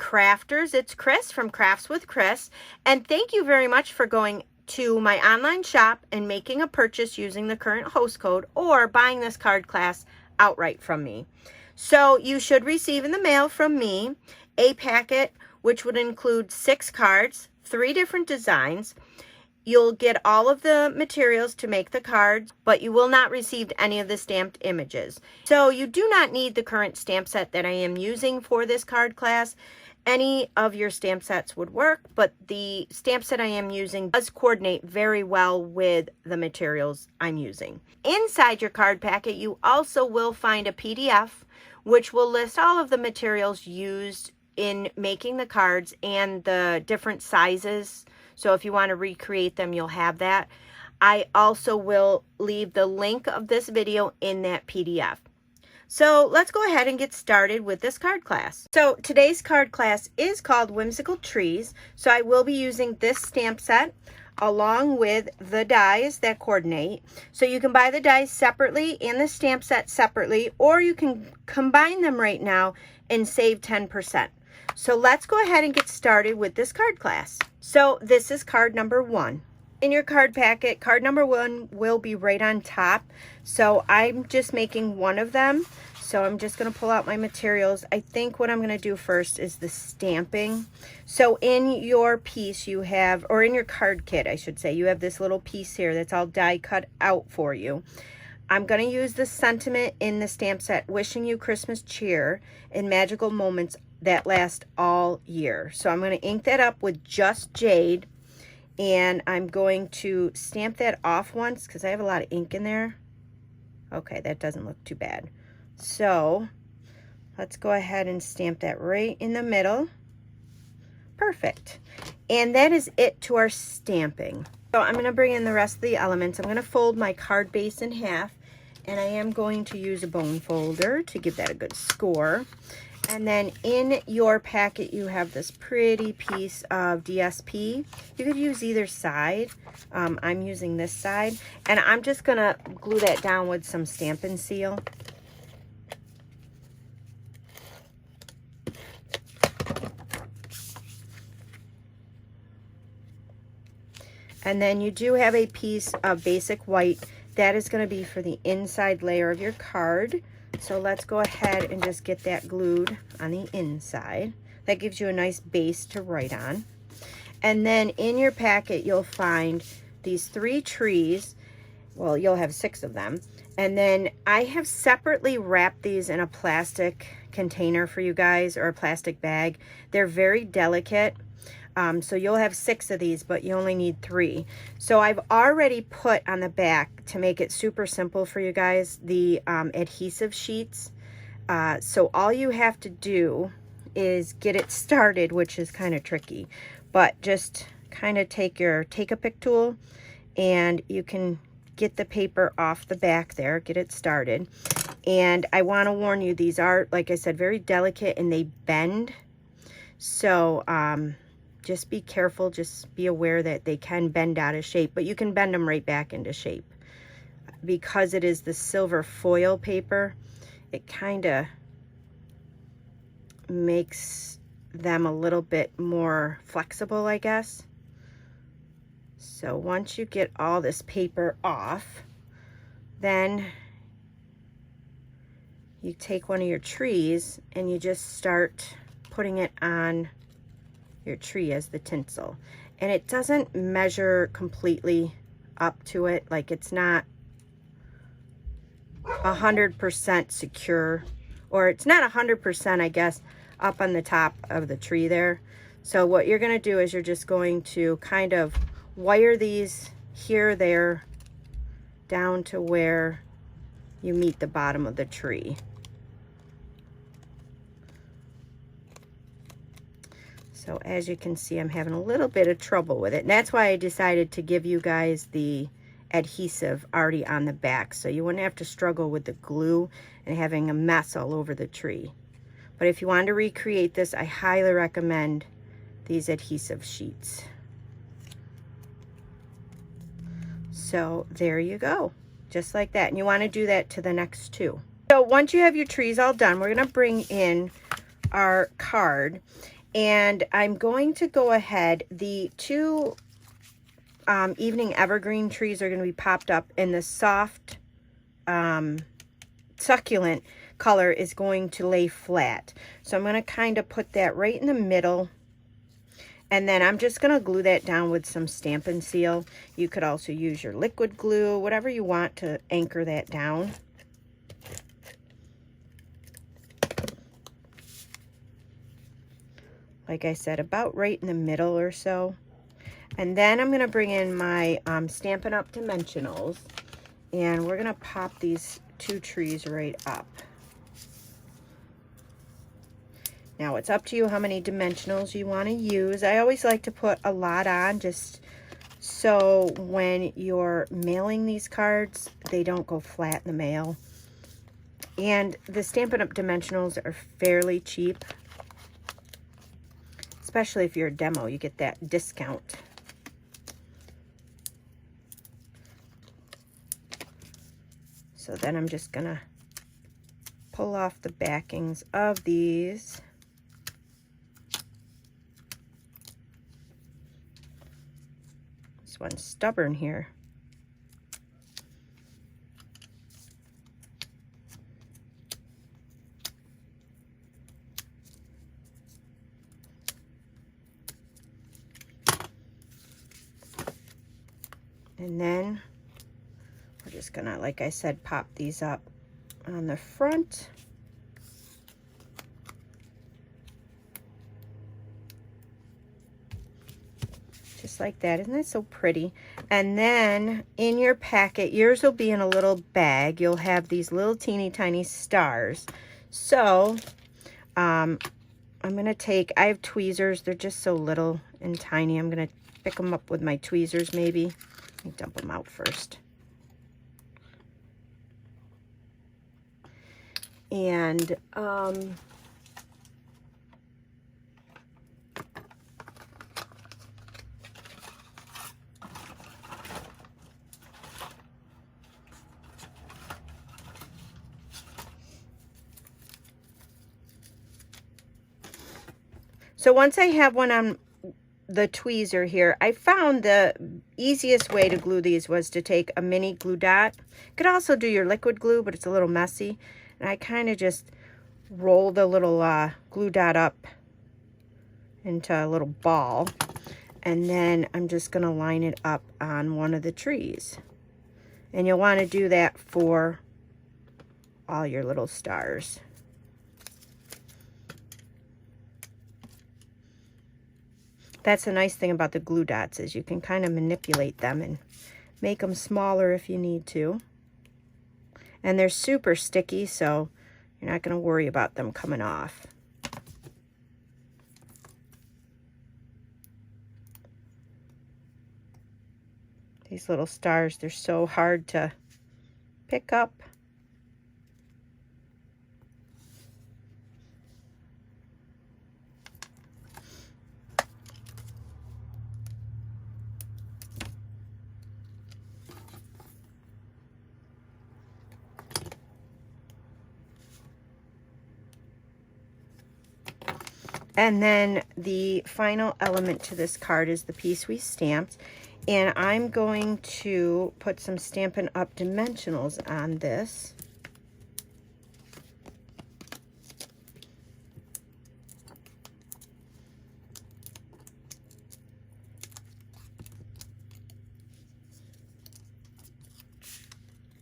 crafters. It's Chris from Crafts with Chris, and thank you very much for going to my online shop and making a purchase using the current host code or buying this card class outright from me. So you should receive in the mail from me a packet which would include 6 cards, 3 different designs. You'll get all of the materials to make the cards, but you will not receive any of the stamped images. So you do not need the current stamp set that I am using for this card class. Any of your stamp sets would work, but the stamp set I am using does coordinate very well with the materials I'm using. Inside your card packet, you also will find a PDF, which will list all of the materials used in making the cards and the different sizes. So if you want to recreate them, you'll have that. I also will leave the link of this video in that PDF. So let's go ahead and get started with this card class. So today's card class is called Whimsical Trees. So I will be using this stamp set along with the dies that coordinate. So you can buy the dies separately and the stamp set separately, or you can combine them right now and save 10%. So let's go ahead and get started with this card class. So this is card number 1. In your card packet, card number 1 will be right on top. So I'm just making one of them. So I'm just going to pull out my materials. I think what I'm going to do first is the stamping. So in your piece you have, or in your card kit I should say, you have this little piece here that's all die cut out for you. I'm going to use the sentiment in the stamp set, wishing you Christmas cheer and magical moments that last all year. So I'm going to ink that up with just jade. And I'm going to stamp that off once because I have a lot of ink in there. Okay, that doesn't look too bad. So let's go ahead and stamp that right in the middle. Perfect. And that is it to our stamping. So I'm going to bring in the rest of the elements. I'm going to fold my card base in half. And I am going to use a bone folder to give that a good score. And then in your packet, you have this pretty piece of DSP. You could use either side. I'm using this side. And I'm just going to glue that down with some Stampin' Seal. And then you do have a piece of basic white. That is going to be for the inside layer of your card. So let's go ahead and just get that glued on the inside. That gives you a nice base to write on. And then in your packet, you'll find these 3 trees. Well, you'll have 6 of them. And then I have separately wrapped these in a plastic container for you guys, or a plastic bag. They're very delicate. So you'll have 6 of these, but you only need 3. So I've already put on the back, to make it super simple for you guys, the adhesive sheets. So all you have to do is get it started, which is kind of tricky. But just kind of take a pick tool and you can get the paper off the back there, get it started. And I want to warn you, these are, like I said, very delicate and they bend. So just be careful, just be aware that they can bend out of shape, but you can bend them right back into shape. Because it is the silver foil paper, it kind of makes them a little bit more flexible, I guess. So once you get all this paper off, then you take one of your trees and you just start putting it on your tree as the tinsel. And it doesn't measure completely up to it, like it's not 100% secure, or it's not 100%, I guess, up on the top of the tree there. So what you're going to do is you're just going to kind of wire these here, there, down to where you meet the bottom of the tree. So as you can see, I'm having a little bit of trouble with it. And that's why I decided to give you guys the adhesive already on the back, so you wouldn't have to struggle with the glue and having a mess all over the tree. But if you wanted to recreate this, I highly recommend these adhesive sheets. So there you go, just like that. And you want to do that to the next 2. So once you have your trees all done, we're going to bring in our card. And I'm going to go ahead, the two evening evergreen trees are going to be popped up, and the soft succulent color is going to lay flat. So I'm going to kind of put that right in the middle, and then I'm just going to glue that down with some Stampin' Seal. You could also use your liquid glue, whatever you want to anchor that down. Like I said, about right in the middle or so. And then I'm going to bring in my Stampin' Up! Dimensionals, and we're going to pop these two trees right up. Now it's up to you how many dimensionals you want to use. I always like to put a lot on, just so when you're mailing these cards, they don't go flat in the mail. And the Stampin' Up! Dimensionals are fairly cheap, especially if you're a demo, you get that discount. So then I'm just gonna pull off the backings of these. This one's stubborn here. And then we're just gonna, like I said, pop these up on the front. Just like that. Isn't that so pretty? And then in your packet, yours will be in a little bag. You'll have these little teeny tiny stars. So I'm gonna take, I have tweezers, they're just so little and tiny. I'm gonna pick them up with my tweezers maybe. Let me dump them out first. And so once I have one on the tweezer here, I found the easiest way to glue these was to take a mini glue dot. You could also do your liquid glue, but it's a little messy. And I kind of just roll the little glue dot up into a little ball. And then I'm just going to line it up on one of the trees. And you'll want to do that for all your little stars. That's the nice thing about the glue dots, is you can kind of manipulate them and make them smaller if you need to. And they're super sticky, so you're not going to worry about them coming off. These little stars, they're so hard to pick up. And then the final element to this card is the piece we stamped. And I'm going to put some Stampin' Up! Dimensionals on this.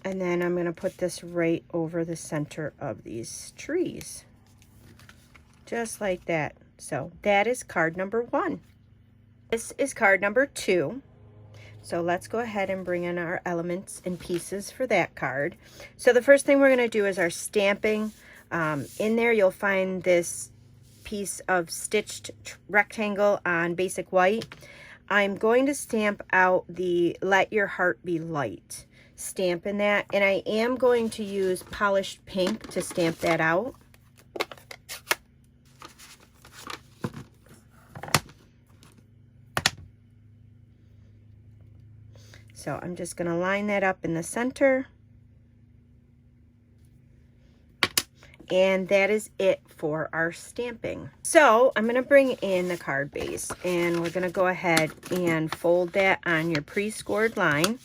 And then I'm going to put this right over the center of these trees. Just like that. So that is card number 1. This is card number 2. So let's go ahead and bring in our elements and pieces for that card. So the first thing we're going to do is our stamping. In there you'll find this piece of stitched rectangle on basic white. I'm going to stamp out the Let Your Heart Be Light stamp in that, and I am going to use polished pink to stamp that out. So I'm just going to line that up in the center. And that is it for our stamping. So I'm going to bring in the card base, and we're going to go ahead and fold that on your pre-scored line.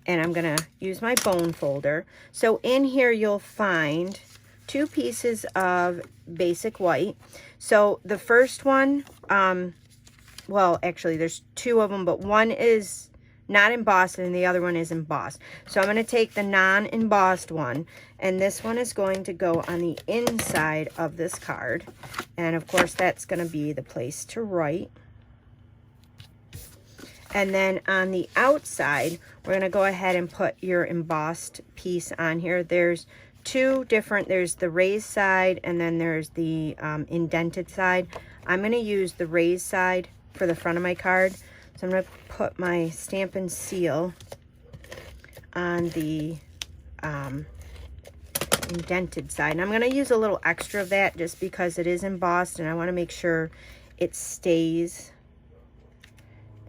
And I'm going to use my bone folder. So in here you'll find 2 pieces of basic white. So the first one, well, actually there's 2 of them, but one is not embossed and the other one is embossed. So I'm going to take the non-embossed one, and this one is going to go on the inside of this card. And of course that's going to be the place to write. And then on the outside, we're going to go ahead and put your embossed piece on here. There's 2 different, there's the raised side and then there's the indented side. I'm going to use the raised side for the front of my card. So I'm going to put my Stampin' Seal on the indented side. And I'm going to use a little extra of that just because it is embossed and I want to make sure it stays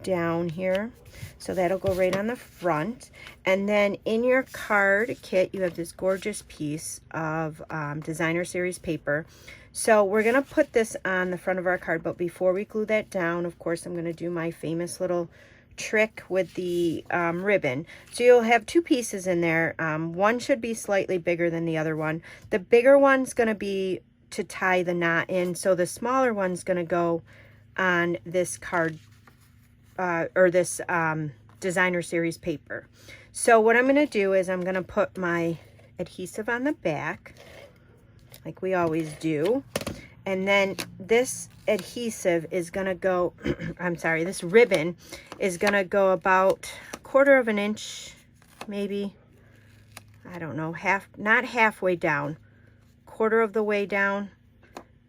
down here. So that'll go right on the front. And then in your card kit, you have this gorgeous piece of designer series paper. So we're going to put this on the front of our card, but before we glue that down, of course, I'm going to do my famous little trick with the ribbon. So you'll have 2 pieces in there. One should be slightly bigger than the other one. The bigger one's going to be to tie the knot in. So the smaller one's going to go on this card or this designer series paper. So what I'm going to do is I'm going to put my adhesive on the back like we always do, and then this adhesive is going to go I'm sorry, this ribbon is going to go about 1/4 of an inch, maybe, I don't know, not halfway down, 1/4 of the way down,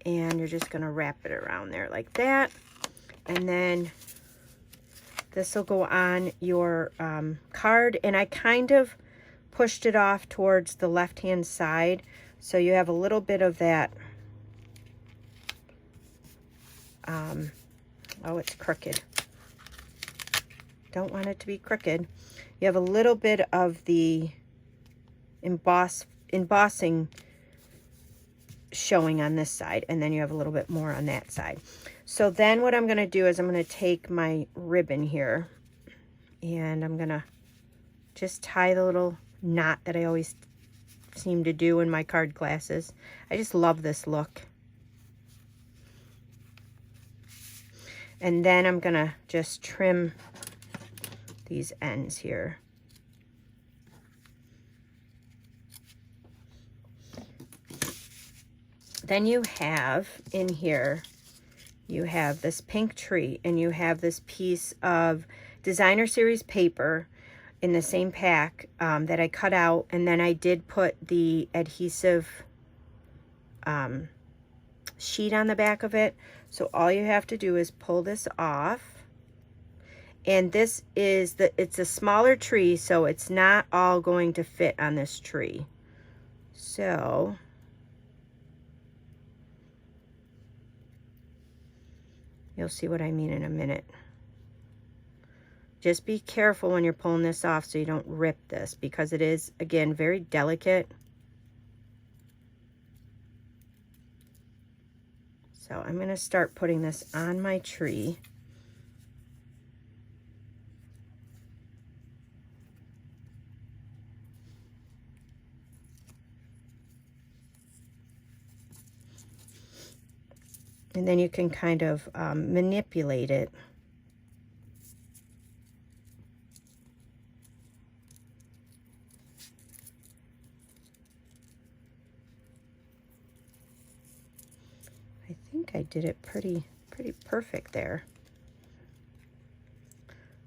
and you're just going to wrap it around there like that. And then this will go on your card, and I kind of pushed it off towards the left-hand side, so you have a little bit of that, oh, it's crooked. Don't want it to be crooked. You have a little bit of the embossing showing on this side, and then you have a little bit more on that side. So then what I'm going to do is I'm going to take my ribbon here, and I'm going to just tie the little knot that I always seem to do in my card classes. I just love this look. And then I'm going to just trim these ends here. Then you have in here, you have this pink tree, and you have this piece of designer series paper in the same pack that I cut out, and then I did put the adhesive sheet on the back of it. So all you have to do is pull this off, and this is it's a smaller tree, so it's not all going to fit on this tree. So you'll see what I mean in a minute. Just be careful when you're pulling this off so you don't rip this, because it is, again, very delicate. So I'm going to start putting this on my tree. And then you can kind of manipulate it. I think I did it pretty perfect there.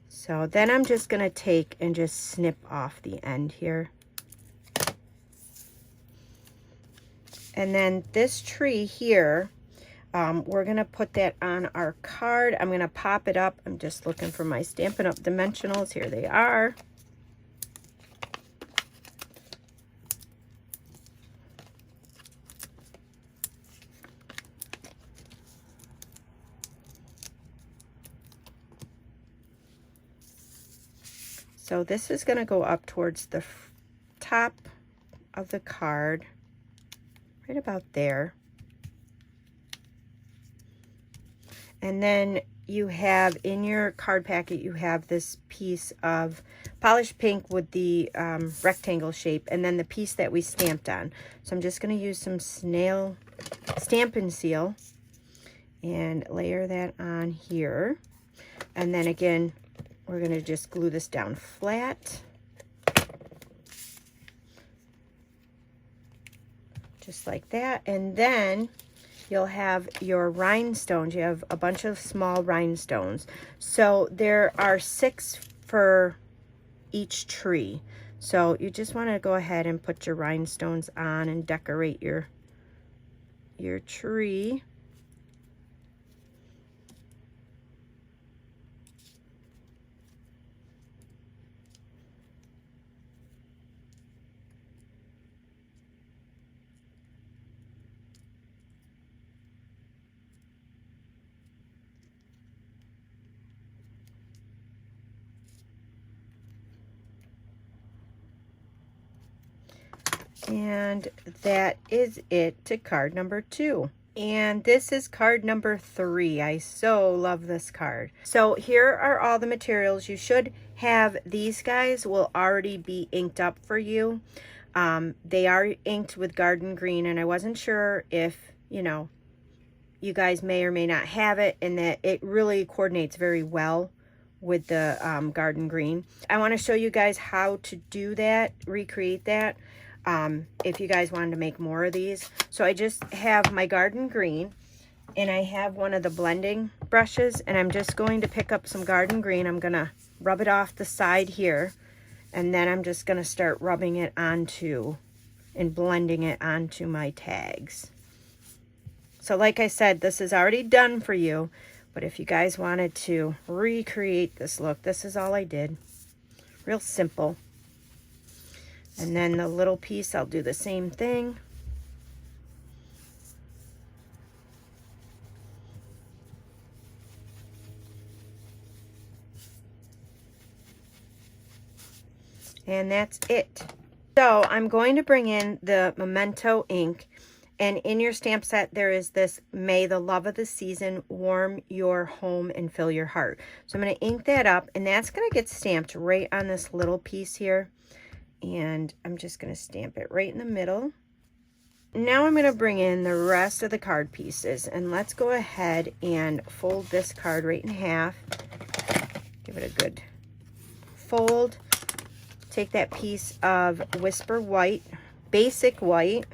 So then I'm just going to take and just snip off the end here. And then this tree here, we're going to put that on our card. I'm going to pop it up. I'm just looking for my Stampin' Up! Dimensionals. Here they are. So this is going to go up towards the top of the card. right about there. And then you have in your card packet, you have this piece of polished pink with the rectangle shape, and then the piece that we stamped on. So I'm just going to use some snail stamp and seal and layer that on here. And then again, we're going to just glue this down flat. Just like that. And then you'll have your rhinestones. You have a bunch of small rhinestones. So there are 6 for each tree. So you just want to go ahead and put your rhinestones on and decorate your tree. And that is it to card number 2. And this is card number 3. I so love this card. So here are all the materials. You should have, these guys will already be inked up for you. They are inked with garden green, and I wasn't sure if, you know, you guys may or may not have it, and that it really coordinates very well with the garden green. I want to show you guys how to do that, recreate that. If you guys wanted to make more of these. So I just have my garden green, and I have one of the blending brushes, and I'm just going to pick up some garden green. I'm going to rub it off the side here, and then I'm just going to start rubbing it onto and blending it onto my tags. So like I said, this is already done for you, but if you guys wanted to recreate this look, this is all I did. Real simple. And then the little piece, I'll do the same thing. And that's it. So I'm going to bring in the Memento ink. And in your stamp set, there is this, "May the love of the season warm your home and fill your heart." So I'm going to ink that up, and that's going to get stamped right on this little piece here. And I'm just going to stamp it right in the middle. Now I'm going to bring in the rest of the card pieces, and let's go ahead and fold this card right in half. Give it a good fold. Take that piece of Whisper White, basic white.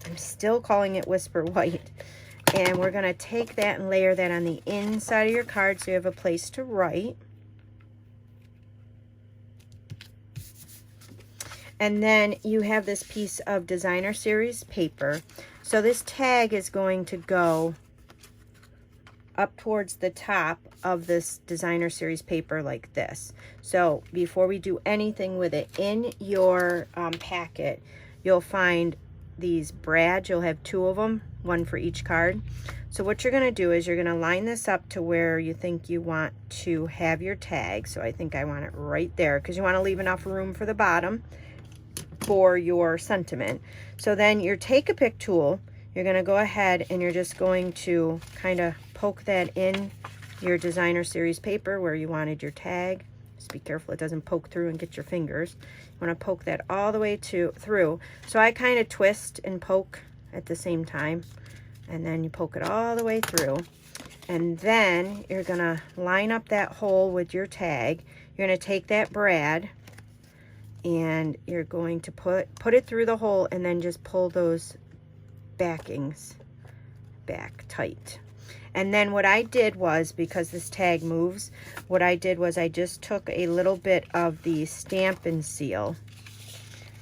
I'm still calling it Whisper White. And we're going to take that and layer that on the inside of your card so you have a place to write. And then you have this piece of Designer Series paper. So this tag is going to go up towards the top of this Designer Series paper like this. So before we do anything with it, in your packet, you'll find these brads. You'll have 2 of them, 1 for each card. So what you're going to do is you're going to line this up to where you think you want to have your tag. So I think I want it right there, because you want to leave enough room for the bottom for your sentiment. So then your Take-A-Pick tool, you're going to go ahead and you're just going to kind of poke that in your Designer Series paper where you wanted your tag. Just be careful it doesn't poke through and get your fingers. You want to poke that all the way through. So I kind of twist and poke at the same time, and then you poke it all the way through. And then you're going to line up that hole with your tag. You're going to take that brad, and you're going to put it through the hole, and then just pull those backings back tight. And then what I did was, because this tag moves, what I did was I just took a little bit of the Stamp and Seal,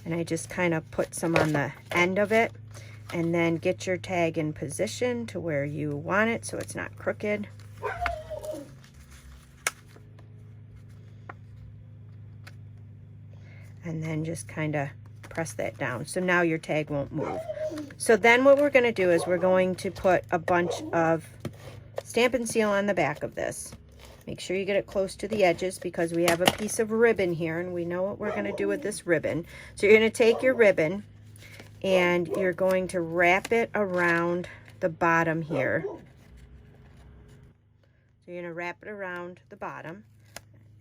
and I just kind of put some on the end of it, and then get your tag in position to where you want it so it's not crooked. And then just kind of press that down. So now your tag won't move. So then what we're going to do is we're going to put a bunch of Stamp and Seal on the back of this. Make sure you get it close to the edges, because we have a piece of ribbon here, and we know what we're going to do with this ribbon. So you're going to take your ribbon, and you're going to wrap it around the bottom here. So you're going to wrap it around the bottom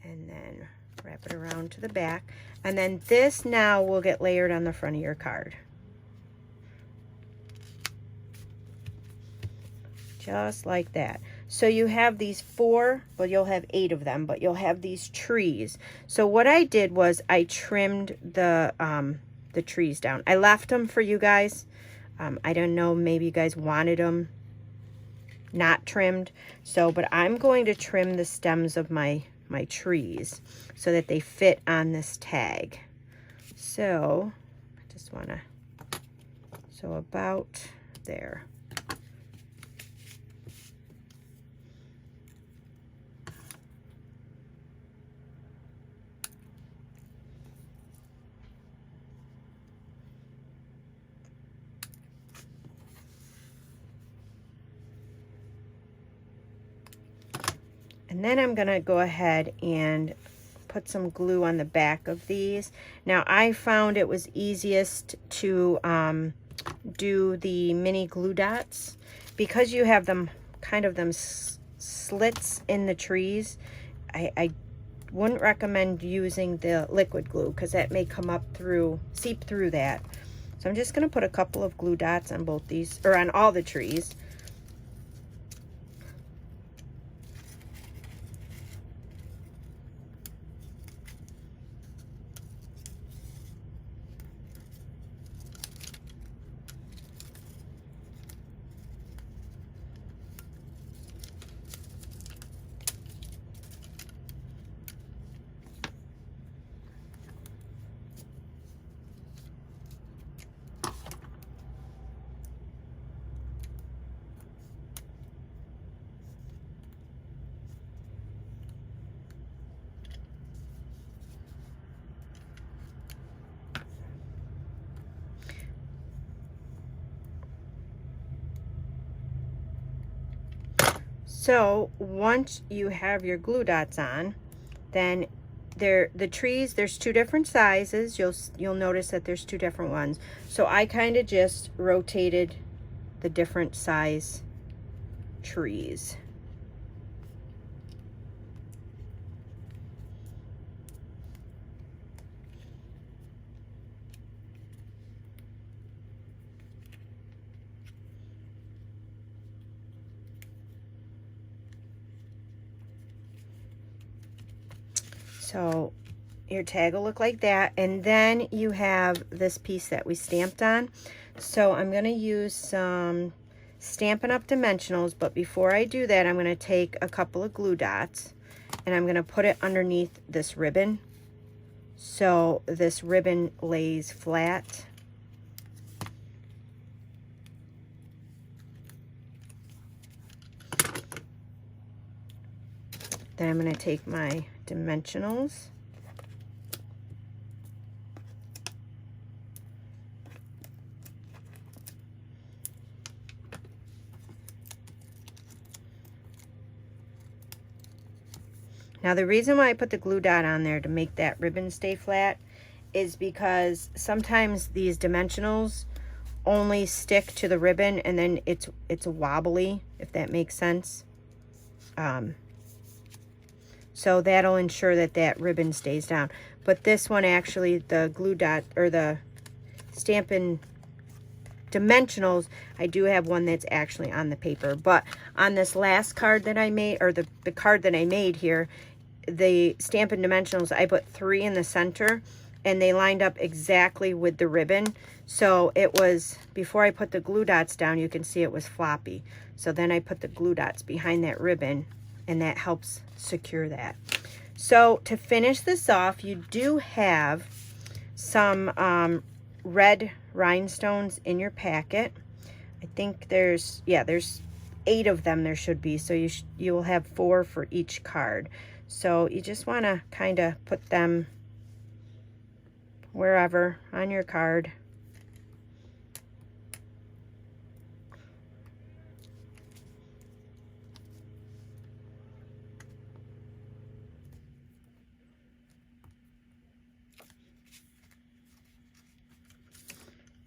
and then wrap it around to the back. And then this now will get layered on the front of your card. Just like that. So you have these 4, well, you'll have 8 of them, but you'll have these trees. So what I did was I trimmed the trees down. I left them for you guys. I don't know, maybe you guys wanted them not trimmed. So, but I'm going to trim the stems of my trees so that they fit on this tag. So I just want to, so about there. And then I'm going to go ahead and put some glue on the back of these. Now I found it was easiest to do the mini glue dots because you have them kind of them slits in the trees. I wouldn't recommend using the liquid glue because that may come up through, seep through that. So I'm just going to put a couple of glue dots on both these, or on all the trees. So once you have your glue dots on, then the trees, there's 2 different sizes. You'll notice that there's 2 different ones. So I kind of just rotated the different size trees. So your tag will look like that. And then you have this piece that we stamped on. So I'm going to use some Stampin' Up! Dimensionals, but before I do that, I'm going to take a couple of glue dots and I'm going to put it underneath this ribbon. So this ribbon lays flat. Then I'm going to take my dimensionals. Now the reason why I put the glue dot on there to make that ribbon stay flat is because sometimes these dimensionals only stick to the ribbon and then it's wobbly, if that makes sense. So that'll ensure that that ribbon stays down. But this one actually, the glue dot or the Stampin' Dimensionals, I do have one that's actually on the paper. But on this last card that I made, or the card that I made here, the Stampin' Dimensionals, I put 3 in the center and they lined up exactly with the ribbon. So it was, before I put the glue dots down, you can see it was floppy. So then I put the glue dots behind that ribbon and that helps secure that. So to finish this off, you do have some red rhinestones in your packet. I think there's 8 of them there should be. So you will have 4 for each card. So you just want to kind of put them wherever on your card.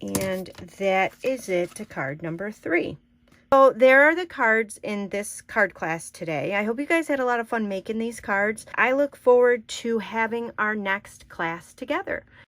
And that is it to card number 3. So there are the cards in this card class today. I hope you guys had a lot of fun making these cards. I look forward to having our next class together.